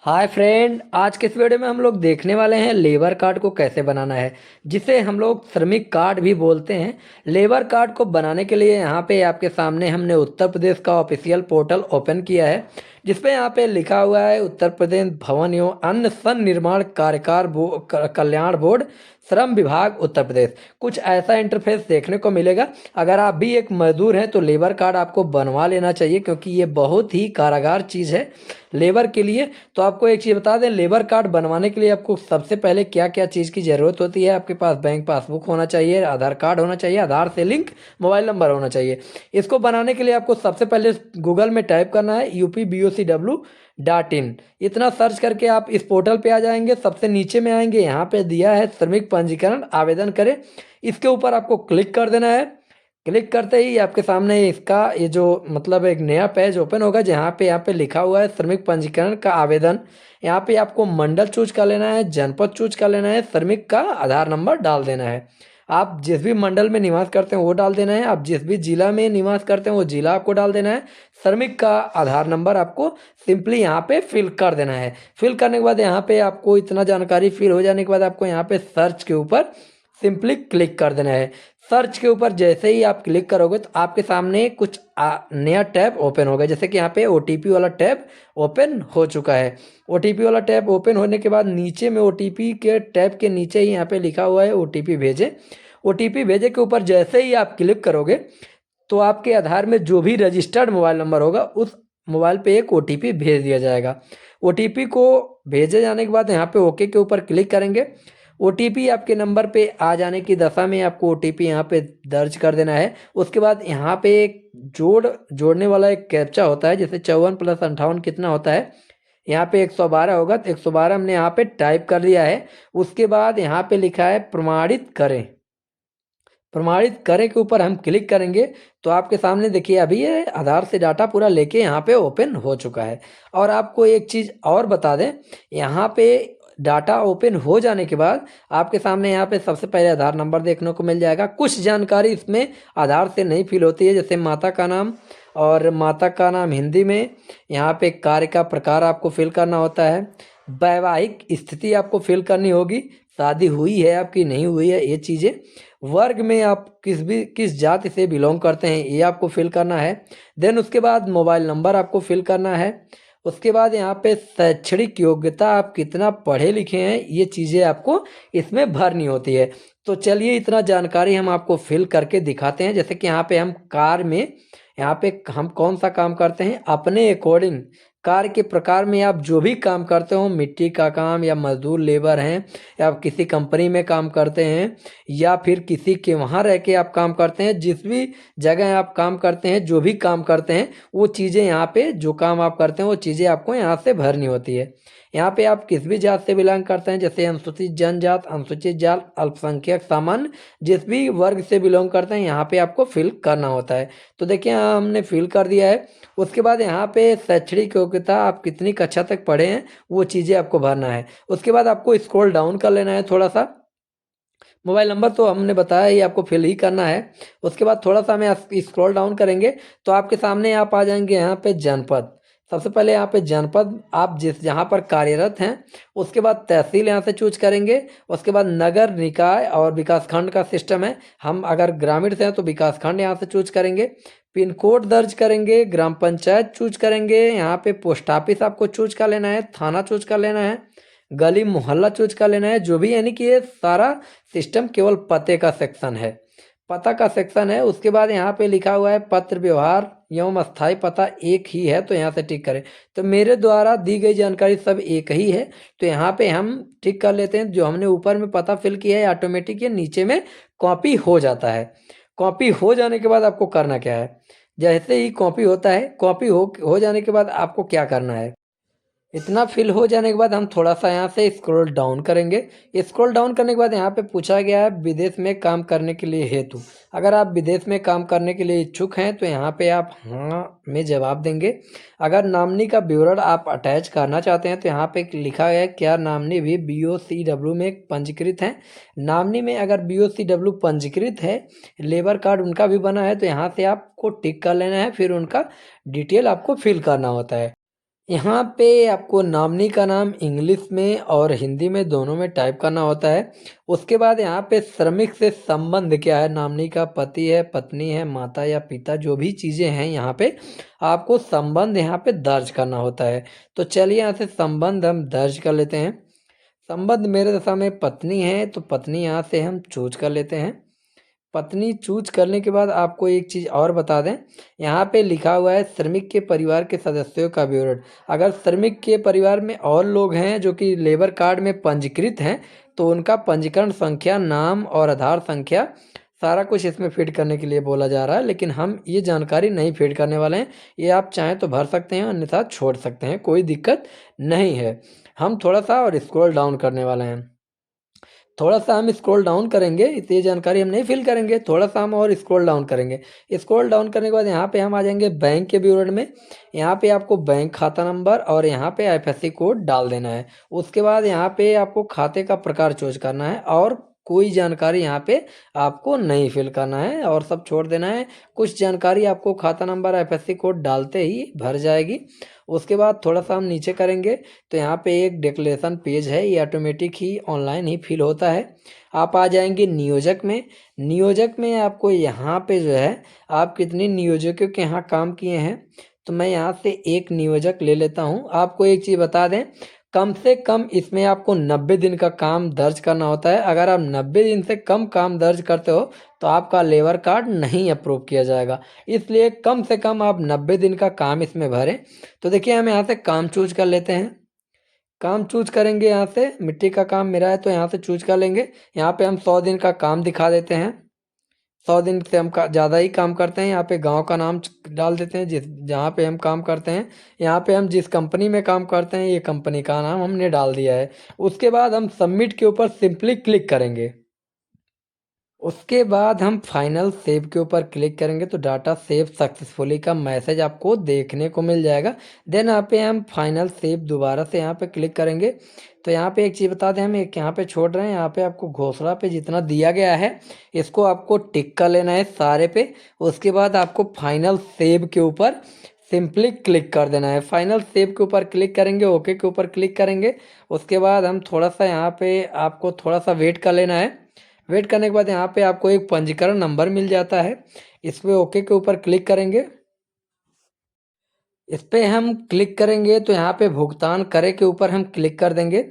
Hi friend, आज के इस वीडियो में हम लोग देखने वाले हैं लेबर कार्ड को कैसे बनाना है, जिसे हम लोग श्रमिक कार्ड भी बोलते हैं। लेबर कार्ड को बनाने के लिए यहाँ पे आपके सामने हमने उत्तर प्रदेश का ऑफिशियल पोर्टल ओपन किया है, जिसपे यहाँ पे लिखा हुआ है उत्तर प्रदेश भवन एवं अन्य निर्माण कार्यकार कल्याण बोर्ड श्रम विभाग उत्तर प्रदेश। कुछ ऐसा इंटरफेस देखने को मिलेगा। अगर आप भी एक मजदूर हैं तो लेबर कार्ड आपको बनवा लेना चाहिए, क्योंकि ये बहुत ही कारागार चीज़ है लेबर के लिए। तो आपको एक चीज़ बता दें, लेबर कार्ड बनवाने के लिए आपको सबसे पहले क्या क्या चीज़ की ज़रूरत होती है। आपके पास बैंक पासबुक होना चाहिए, आधार कार्ड होना चाहिए, आधार से लिंक मोबाइल नंबर होना चाहिए। इसको बनाने के लिए आपको सबसे पहले गूगल में टाइप करना है UPBOCW.in। इतना सर्च करके आप इस पोर्टल पे आ जाएंगे। सबसे नीचे में आएंगे, यहाँ पे दिया है श्रमिक पंजीकरण आवेदन करें। इसके ऊपर आपको क्लिक कर देना है। क्लिक करते ही आपके सामने इसका ये जो मतलब एक नया पेज ओपन होगा, जहाँ पे यहाँ पे लिखा हुआ है श्रमिक पंजीकरण का आवेदन। यहाँ पे आपको मंडल चूज कर लेना है, जनपद चूज कर लेना है, श्रमिक का आधार नंबर डाल देना है। आप जिस भी मंडल में निवास करते हैं वो डाल देना है। आप जिस भी जिला में निवास करते हैं वो जिला आपको डाल देना है। श्रमिक का आधार नंबर आपको सिंपली यहाँ पे फिल कर देना है। फिल करने के बाद यहाँ पे आपको इतना जानकारी फिल हो जाने के बाद आपको यहाँ पे सर्च के ऊपर सिंपली क्लिक कर देना है। सर्च के ऊपर जैसे ही आप क्लिक करोगे तो आपके सामने कुछ नया टैब ओपन होगा। जैसे कि यहाँ पे OTP वाला टैब ओपन हो चुका है। OTP वाला टैब ओपन होने के बाद नीचे में OTP के टैब के नीचे ही यहाँ पे लिखा हुआ है OTP भेजे। OTP भेजे के ऊपर जैसे ही आप क्लिक करोगे तो आपके आधार में जो भी रजिस्टर्ड मोबाइल नंबर होगा उस मोबाइल पे एक OTP भेज दिया जाएगा। OTP को भेजे जाने के बाद यहाँ पे ओके के ऊपर क्लिक करेंगे। OTP आपके नंबर पे आ जाने की दशा में आपको OTP यहाँ पे दर्ज कर देना है। उसके बाद यहाँ पे एक जोड़ने वाला एक कैप्चा होता है, जैसे 54 + 58 कितना होता है। यहाँ पे 112 होगा, तो 112 हमने यहाँ पे टाइप कर दिया है। उसके बाद यहाँ पे लिखा है प्रमाणित करें। प्रमाणित करें के ऊपर हम क्लिक करेंगे तो आपके सामने देखिए अभी ये आधार से डाटा पूरा लेके यहाँ पे ओपन हो चुका है। और आपको एक चीज़ और बता दें, यहाँ पे डाटा ओपन हो जाने के बाद आपके सामने यहाँ पे सबसे पहले आधार नंबर देखने को मिल जाएगा। कुछ जानकारी इसमें आधार से नहीं फिल होती है, जैसे माता का नाम, और माता का नाम हिंदी में। यहाँ पे कार्य का प्रकार आपको फिल करना होता है। वैवाहिक स्थिति आपको फिल करनी होगी, शादी हुई है आपकी नहीं हुई है ये चीज़ें। वर्ग में आप किस जाति से बिलोंग करते हैं ये आपको फिल करना है। देन उसके बाद मोबाइल नंबर आपको फिल करना है। उसके बाद यहाँ पे शैक्षणिक योग्यता, आप कितना पढ़े लिखे हैं ये चीज़ें आपको इसमें भरनी होती है। तो चलिए इतना जानकारी हम आपको फिल करके दिखाते हैं। जैसे कि यहाँ पे हम कार में, यहाँ पे हम कौन सा काम करते हैं अपने अकॉर्डिंग, कार्य के प्रकार में आप जो भी काम करते हो, मिट्टी का काम या मजदूर लेबर हैं, या आप किसी कंपनी में काम करते हैं, या फिर किसी के वहाँ रह के आप काम करते हैं, जिस भी जगह आप काम करते हैं, जो भी काम करते हैं वो चीज़ें यहाँ पे जो काम आप करते हैं वो चीज़ें आपको यहाँ से भरनी होती है। यहाँ पे आप किस भी जात से बिलोंग करते हैं, जैसे अनुसूचित जनजात, अनुसूचित जात, अल्पसंख्यक, सामान्य, जिस भी वर्ग से बिलोंग करते हैं यहाँ पे आपको फिल करना होता है। तो देखिए यहाँ हमने फिल कर दिया है। उसके बाद यहाँ पे शैक्षणिक योग्यता, आप कितनी कक्षा तक पढ़े हैं वो चीज़ें आपको भरना है। उसके बाद आपको स्क्रॉल डाउन कर लेना है थोड़ा सा। मोबाइल नंबर तो हमने बताया ही आपको फिल ही करना है। उसके बाद थोड़ा सा हमें स्क्रॉल डाउन करेंगे तो आपके सामने आप आ जाएंगे यहाँ पे जनपद। सबसे पहले यहाँ पे जनपद आप जिस जहाँ पर कार्यरत हैं, उसके बाद तहसील यहाँ से चूज करेंगे। उसके बाद नगर निकाय और विकास खंड का सिस्टम है, हम अगर ग्रामीण से हैं तो विकास खंड यहाँ से चूज करेंगे। पिन कोड दर्ज करेंगे, ग्राम पंचायत चूज करेंगे, यहाँ पे पोस्ट ऑफिस आपको चूज कर लेना है, थाना चूज कर लेना है, गली मोहल्ला चूज कर लेना है, जो भी, यानी कि ये सारा सिस्टम केवल पते का सेक्शन है, पता का सेक्शन है। उसके बाद यहाँ पे लिखा हुआ है पत्र व्यवहार एवं अस्थायी पता एक ही है, तो यहाँ से टिक करें। तो मेरे द्वारा दी गई जानकारी सब एक ही है, तो यहाँ पे हम टिक कर लेते हैं। जो हमने ऊपर में पता फिल किया है ऑटोमेटिक ये नीचे में कॉपी हो जाता है। कॉपी हो जाने के बाद आपको करना क्या है, जैसे ही कॉपी होता है, कॉपी हो जाने के बाद आपको क्या करना है, इतना फिल हो जाने के बाद हम थोड़ा सा यहाँ से स्क्रॉल डाउन करेंगे। स्क्रॉल डाउन करने के बाद यहाँ पे पूछा गया है विदेश में काम करने के लिए हेतु। अगर आप विदेश में काम करने के लिए इच्छुक हैं तो यहाँ पे आप हाँ में जवाब देंगे। अगर नामनी का विवरण आप अटैच करना चाहते हैं तो यहाँ पे लिखा है क्या नामनी भी BOCW में पंजीकृत है। नामनी में अगर BOCW पंजीकृत है, लेबर कार्ड उनका भी बना है, तो यहाँ से आपको टिक कर लेना है, फिर उनका डिटेल आपको फिल करना होता है। यहाँ पे आपको नॉमिनी का नाम इंग्लिश में और हिंदी में दोनों में टाइप करना होता है। उसके बाद यहाँ पे श्रमिक से संबंध क्या है, नॉमिनी का पति है, पत्नी है, माता या पिता, जो भी चीज़ें हैं यहाँ पे आपको संबंध यहाँ पे दर्ज करना होता है। तो चलिए यहाँ से संबंध हम दर्ज कर लेते हैं। संबंध मेरे दशा में पत्नी है, तो पत्नी यहाँ से हम चूज कर लेते हैं। पत्नी चूज करने के बाद आपको एक चीज़ और बता दें, यहाँ पे लिखा हुआ है श्रमिक के परिवार के सदस्यों का विवरण। अगर श्रमिक के परिवार में और लोग हैं जो कि लेबर कार्ड में पंजीकृत हैं, तो उनका पंजीकरण संख्या, नाम और आधार संख्या, सारा कुछ इसमें फीड करने के लिए बोला जा रहा है। लेकिन हम ये जानकारी नहीं फीड करने वाले हैं। ये आप चाहें तो भर सकते हैं, अन्यथा छोड़ सकते हैं, कोई दिक्कत नहीं है। हम थोड़ा सा और स्क्रॉल डाउन करने वाले हैं। थोड़ा सा हम स्क्रॉल डाउन करेंगे, इतनी जानकारी हम नहीं फिल करेंगे, थोड़ा सा हम और स्क्रॉल डाउन करेंगे। स्क्रॉल डाउन करने के बाद यहाँ पे हम आ जाएंगे बैंक के विवरण में। यहाँ पे आपको बैंक खाता नंबर और यहाँ पे आईएफएससी कोड डाल देना है। उसके बाद यहाँ पे आपको खाते का प्रकार चूज करना है और कोई जानकारी यहाँ पे आपको नहीं फिल करना है और सब छोड़ देना है। कुछ जानकारी आपको खाता नंबर, आईएफएससी कोड डालते ही भर जाएगी। उसके बाद थोड़ा सा हम नीचे करेंगे तो यहाँ पे एक डिक्लेरेशन पेज है, ये ऑटोमेटिक ही ऑनलाइन ही फिल होता है। आप आ जाएंगे नियोजक में। नियोजक में आपको यहाँ पे जो है आप कितने नियोजकों के यहाँ काम किए हैं, तो मैं यहाँ से एक नियोजक ले लेता हूँ। आपको एक चीज़ बता दें, कम से कम इसमें आपको 90 दिन का काम दर्ज करना होता है। अगर आप 90 दिन से कम काम दर्ज करते हो तो आपका लेबर कार्ड नहीं अप्रूव किया जाएगा। इसलिए कम से कम आप 90 दिन का काम इसमें भरें। तो देखिए हम यहाँ से काम चूज कर लेते हैं। काम चूज करेंगे, यहाँ से मिट्टी का काम मेरा है तो यहाँ से चूज कर लेंगे। यहाँ पे हम 100 दिन का काम दिखा देते हैं। 100 दिन से हम ज़्यादा ही काम करते हैं। यहाँ पे गांव का नाम डाल देते हैं जिस जहाँ पे हम काम करते हैं। यहाँ पे हम जिस कंपनी में काम करते हैं, ये कंपनी का नाम हमने डाल दिया है। उसके बाद हम सबमिट के ऊपर सिंपली क्लिक करेंगे। उसके बाद हम फाइनल सेव के ऊपर क्लिक करेंगे तो डाटा सेव सक्सेसफुली का मैसेज आपको देखने को मिल जाएगा। देन यहाँ पे हम फाइनल सेव दोबारा से यहाँ पे क्लिक करेंगे। तो यहाँ पे एक चीज़ बता दें, हम एक यहाँ पे छोड़ रहे हैं, यहाँ पे आपको घोषणा पे जितना दिया गया है इसको आपको टिक कर लेना है सारे पे। उसके बाद आपको फाइनल सेव के ऊपर सिंपली क्लिक कर देना है। फाइनल सेव के ऊपर क्लिक करेंगे, ओके के ऊपर क्लिक करेंगे। उसके बाद हम थोड़ा सा यहाँ पे आपको थोड़ा सा वेट कर लेना है। वेट करने के बाद यहाँ पे आपको एक पंजीकरण नंबर मिल जाता है, इस पे ओके के ऊपर क्लिक करेंगे। इस पे हम क्लिक करेंगे तो यहाँ पे भुगतान करे के ऊपर हम क्लिक कर देंगे।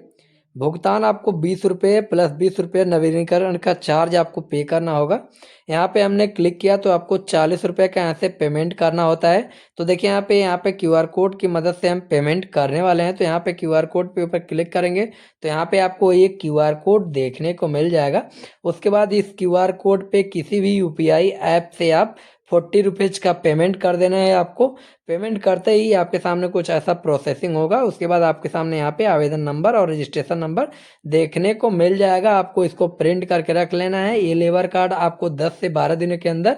भुगतान आपको 20 रुपये प्लस 20 रुपये नवीनीकरण का चार्ज आपको पे करना होगा। यहाँ पे हमने क्लिक किया तो आपको 40 रुपये का यहाँ से पेमेंट करना होता है। तो देखिए यहाँ पे क्यूआर कोड की मदद से हम पेमेंट करने वाले हैं। तो यहाँ पे क्यूआर कोड पे ऊपर क्लिक करेंगे तो यहाँ पे आपको एक क्यूआर कोड देखने को मिल जाएगा। उसके बाद इस क्यूआर कोड पे किसी भी यूपीआई ऐप से आप 40 रुपीज़ का पेमेंट कर देना है आपको। पेमेंट करते ही आपके सामने कुछ ऐसा प्रोसेसिंग होगा। उसके बाद आपके सामने यहाँ पे आवेदन नंबर और रजिस्ट्रेशन नंबर देखने को मिल जाएगा। आपको इसको प्रिंट करके रख लेना है। ये लेबर कार्ड आपको 10 से 12 दिनों के अंदर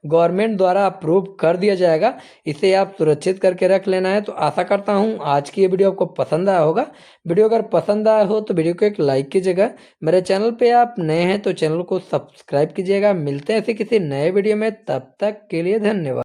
गवर्नमेंट द्वारा अप्रूव कर दिया जाएगा। इसे आप सुरक्षित करके रख लेना है। तो आशा करता हूँ आज की ये वीडियो आपको पसंद आया होगा। वीडियो अगर पसंद आया हो तो वीडियो को एक लाइक कीजिएगा। मेरे चैनल पे आप नए हैं तो चैनल को सब्सक्राइब कीजिएगा। मिलते हैं ऐसे किसी नए वीडियो में, तब तक के लिए धन्यवाद।